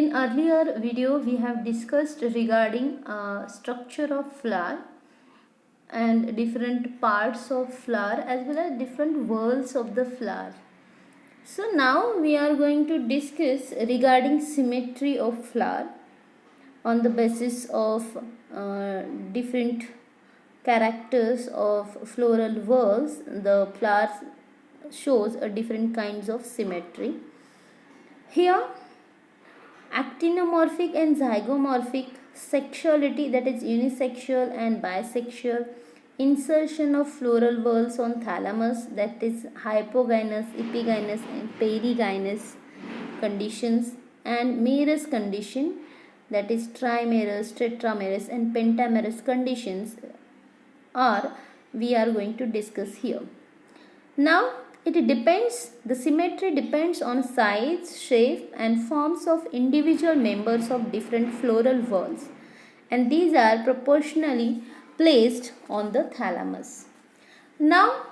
In earlier video we have discussed regarding structure of flower and different parts of flower as well as different whorls of the flower. So now we are going to discuss regarding symmetry of flower on the basis of different characters of floral whorls. The flower shows a different kinds of symmetry. Here actinomorphic and zygomorphic, sexuality, that is unisexual and bisexual, insertion of floral whorls on thalamus, that is hypogynous, epigynous and perigynous conditions, and merus condition, that is trimerous, tetramerous and pentamerous conditions are we are going to discuss here. Now the symmetry depends on size, shape and forms of individual members of different floral whorls, and these are proportionally placed on the thalamus. Now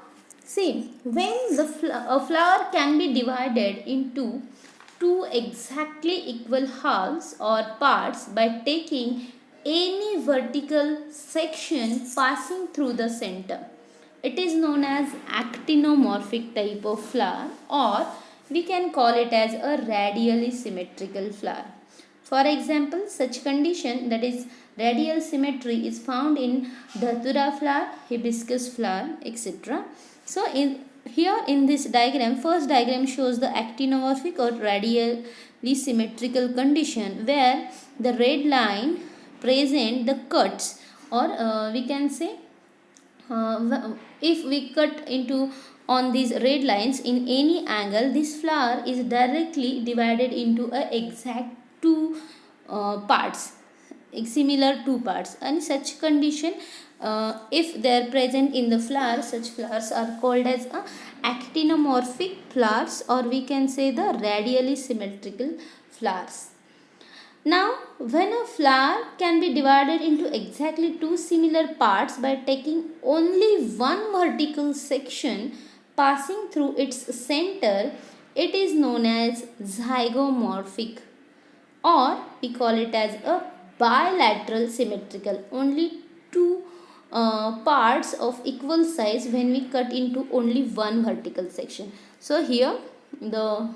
see, when a flower can be divided into two exactly equal halves or parts by taking any vertical section passing through the center. It is known as actinomorphic type of flower, or we can call it as a radially symmetrical flower. For example, such condition, that is radial symmetry, is found in dhatura flower, hibiscus flower, etc. So here in this diagram, first diagram shows the actinomorphic or radially symmetrical condition where the red line present the cuts, or we can say if we cut into on these red lines in any angle, this flower is directly divided into a exact two parts, similar two parts, and such condition if they are present in the flower, such flowers are called as actinomorphic flowers, or we can say the radially symmetrical flowers. Now, when a flower can be divided into exactly two similar parts by taking only one vertical section passing through its center, it is known as zygomorphic, or we call it as a bilateral symmetrical. Only two parts of equal size when we cut into only one vertical section. So here the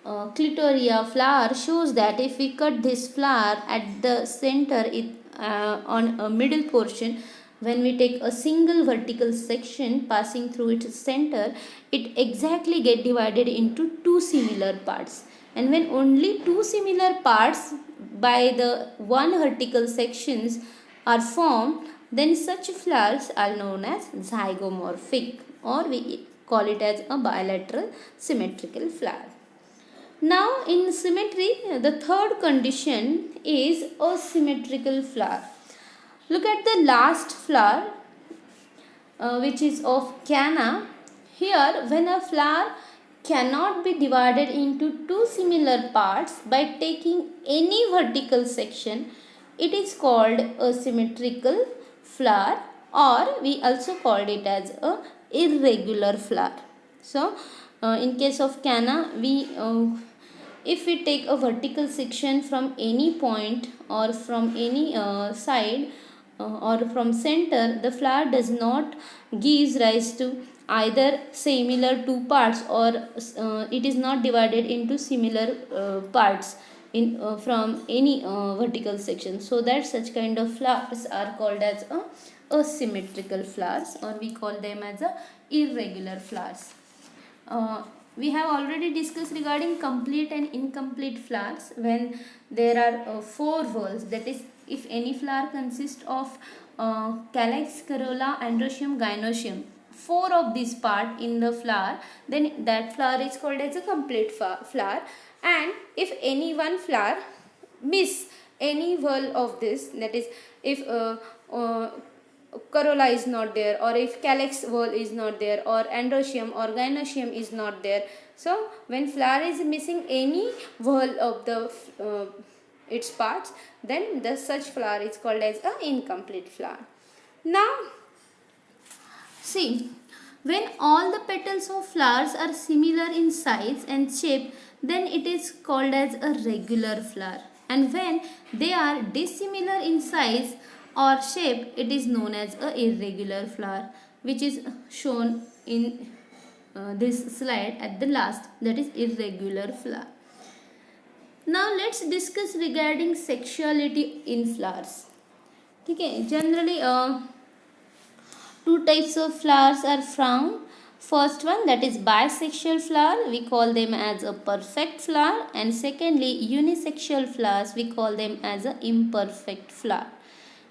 clitoria flower shows that if we cut this flower at the center on a middle portion, when we take a single vertical section passing through its center, it exactly get divided into two similar parts. And when only two similar parts by the one vertical sections are formed, then such flowers are known as zygomorphic, or we call it as a bilateral symmetrical flower. Now in symmetry, the third condition is asymmetrical flower. Look at the last flower which is of canna. Here, when a flower cannot be divided into two similar parts by taking any vertical section, it is called asymmetrical flower, or we also called it as a irregular flower. So in case of canna, if we take a vertical section from any point or from any side or from center, the flower does not gives rise to either similar two parts, or it is not divided into similar parts in from any vertical section. So that such kind of flowers are called as asymmetrical flowers, or we call them as irregular flowers. We have already discussed regarding complete and incomplete flowers when there are four whorls, that is if any flower consists of calyx, corolla, androecium, gynoecium, four of these part in the flower, then that flower is called as a complete flower. And if any one flower miss any whorl of this, that is if corolla is not there, or if calyx whorl is not there, or androecium or gynoecium is not there. So when flower is missing any whorl of the its parts, then the such flower is called as an incomplete flower. Now see, when all the petals of flowers are similar in size and shape, then it is called as a regular flower. And when they are dissimilar in size or shape, it is known as a irregular flower, which is shown in this slide at the last, that is irregular flower. Now let's discuss regarding sexuality in flowers. Okay, generally two types of flowers are found. First one, that is bisexual flower, we call them as a perfect flower, and secondly unisexual flowers, we call them as a imperfect flower.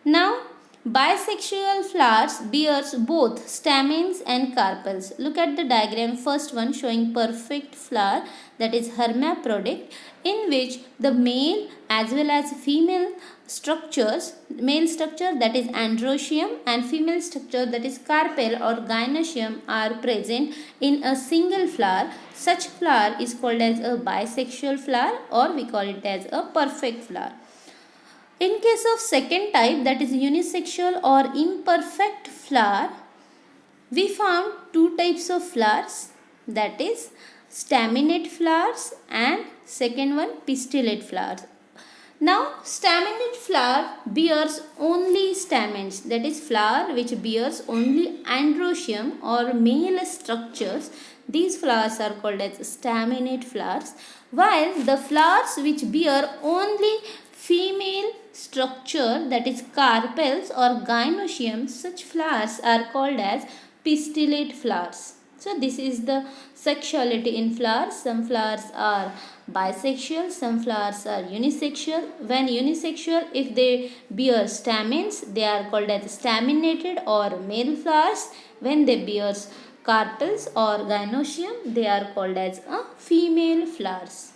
Now bisexual flowers bears both stamens and carpels. Look at the diagram, first one showing perfect flower, that is hermaphrodite, in which the male as well as female structures, male structure that is androecium and female structure that is carpel or gynoecium are present in a single flower. Such flower is called as a bisexual flower, or we call it as a perfect flower. In case of second type, that is unisexual or imperfect flower, we found two types of flowers, that is staminate flowers and second one pistillate flowers. Now staminate flower bears only stamens, that is flower which bears only androecium or male structures. These flowers are called as staminate flowers, while the flowers which bear only female structure, that is carpels or gynoecium, such flowers are called as pistillate flowers. So this is the sexuality in flowers. Some flowers are bisexual, some flowers are unisexual. When unisexual, if they bear stamens, they are called as staminated or male flowers. When they bear carpels or gynoecium, they are called as a female flowers.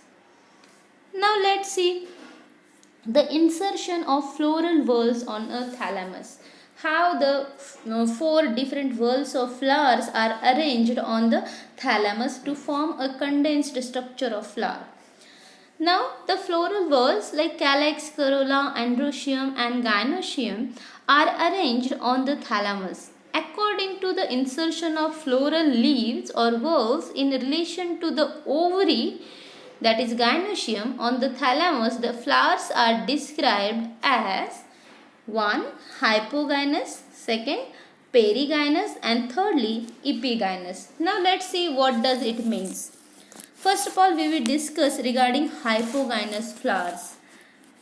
Now let's see the insertion of floral whorls on a thalamus. How the four different whorls of flowers are arranged on the thalamus to form a condensed structure of flower. Now the floral whorls like calyx, corolla, androecium and gynoecium are arranged on the thalamus according to the insertion of floral leaves or whorls in relation to the ovary, that is gynoecium, on the thalamus. The flowers are described as 1. Hypogynous, 2. Perigynous, and thirdly epigynous. Now let's see what does it means. First of all, we will discuss regarding hypogynous flowers.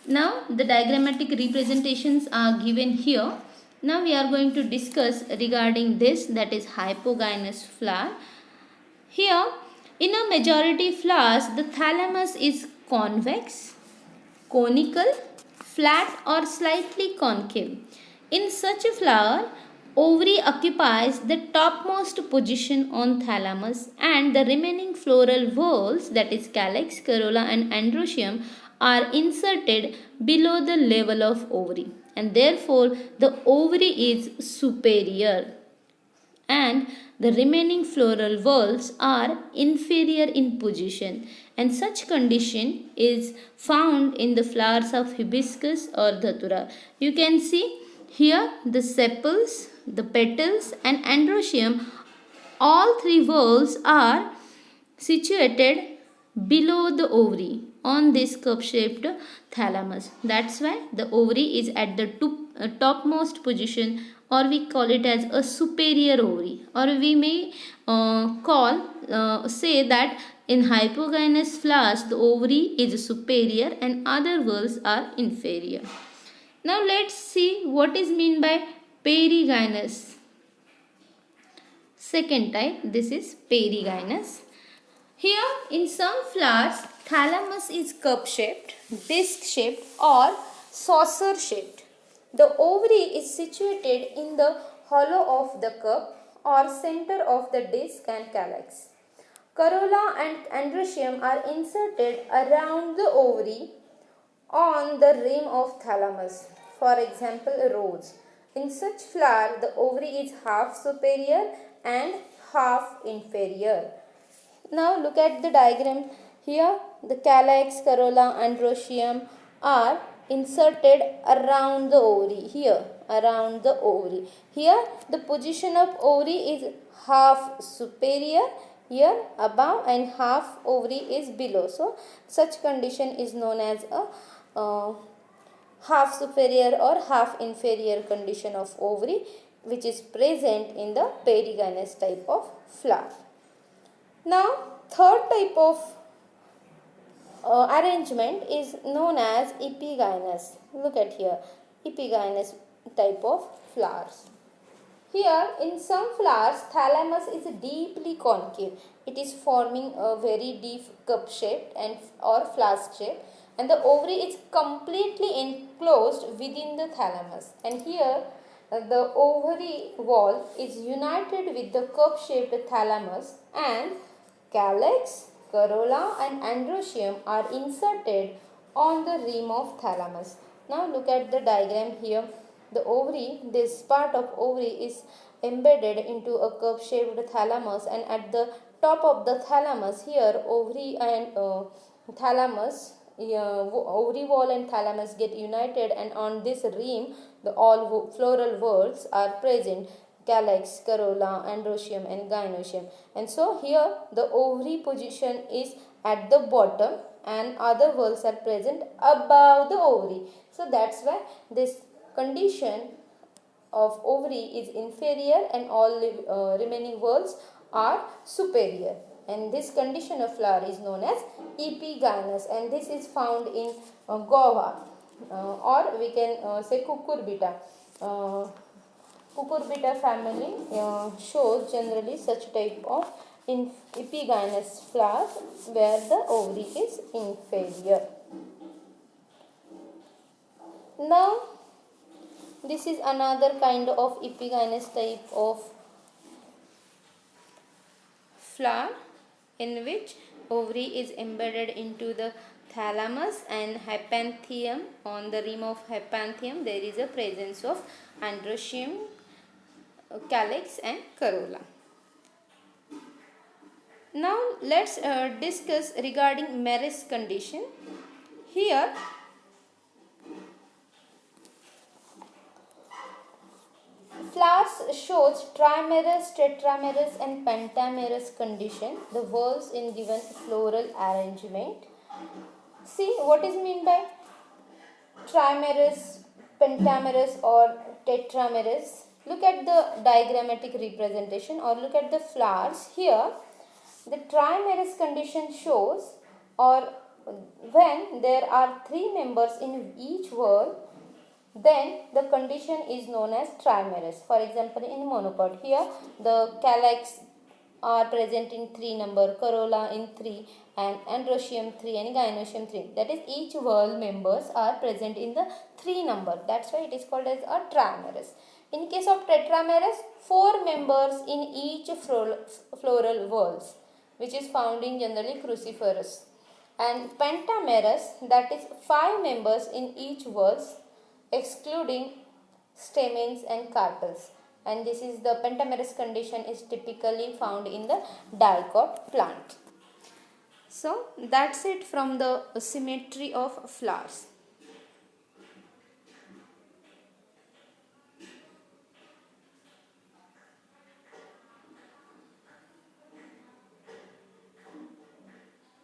Now the diagrammatic representations are given here. Now we are going to discuss regarding this, that is hypogynous flower. Here in a majority flowers, the thalamus is convex, conical, flat or slightly concave. In such a flower, ovary occupies the topmost position on thalamus and the remaining floral whorls, that is calyx, corolla and androecium, are inserted below the level of ovary, and therefore the ovary is superior and the remaining floral whorls are inferior in position, and such condition is found in the flowers of hibiscus or dhatura. You can see here the sepals, the petals and androecium, all three whorls are situated below the ovary on this cup-shaped thalamus. That's why the ovary is at the topmost position, or we call it as a superior ovary, or we may say that in hypogynous flowers the ovary is superior and other whorls are inferior. Now let's see what is meant by perigynous. Second type, this is perigynous. Here in some flowers, thalamus is cup-shaped, disc-shaped or saucer-shaped. The ovary is situated in the hollow of the cup or center of the disc and calyx. Corolla and androecium are inserted around the ovary on the rim of thalamus. For example, a rose. In such flower, the ovary is half superior and half inferior. Now look at the diagram. Here the calyx, corolla, androecium are inserted around the ovary. Here around the ovary. Here the position of ovary is half superior Here above and half ovary is below. So such condition is known as a half superior or half inferior condition of ovary, which is present in the perigynous type of flower. Now third type of arrangement is known as epigynous. Look at here, epigynous type of flowers. Here in some flowers, thalamus is deeply concave. It is forming a very deep cup shape and or flask shape, and the ovary is completely enclosed within the thalamus. And here the ovary wall is united with the cup shaped thalamus, and calyx, corolla and androecium are inserted on the rim of thalamus. Now look at the diagram here. The ovary, this part of ovary is embedded into a cup shaped thalamus, and at the top of the thalamus here ovary and thalamus, ovary wall and thalamus get united, and on this rim the all floral whorls are present: calyx, corolla, androecium and gynoecium. And so here the ovary position is at the bottom and other whorls are present above the ovary. So that's why this condition of ovary is inferior and all remaining whorls are superior. And this condition of flower is known as epigynous, and this is found in guava, or we can say cucurbita. Cucurbita family shows generally such type of epigynous flowers where the ovary is inferior. Now this is another kind of epigynous type of flower in which ovary is embedded into the thalamus and hypanthium. On the rim of hypanthium there is a presence of androecium, calyx and corolla. Now let's discuss regarding Meres condition. Here flowers shows trimerous, tetramerous and pentamerous condition, the whorls in given floral arrangement. See what is meant by trimerous, pentamerous or tetramerous. Look at the diagrammatic representation or look at the flowers. Here the trimerous condition shows, or when there are 3 members in each whorl, then the condition is known as trimerous. For example, in monopod, here the calyx are present in 3 number, corolla in 3 and androecium 3 and gynoecium 3. That is, each whorl members are present in the 3 number. That's why it is called as a trimerous. In case of tetramerous, 4 members in each floral whorls, which is found in generally cruciferous. And pentamerous, that is 5 members in each whorls, excluding stamens and carpels. And this is the pentamerous condition is typically found in the dicot plant. So that's it from the symmetry of flowers.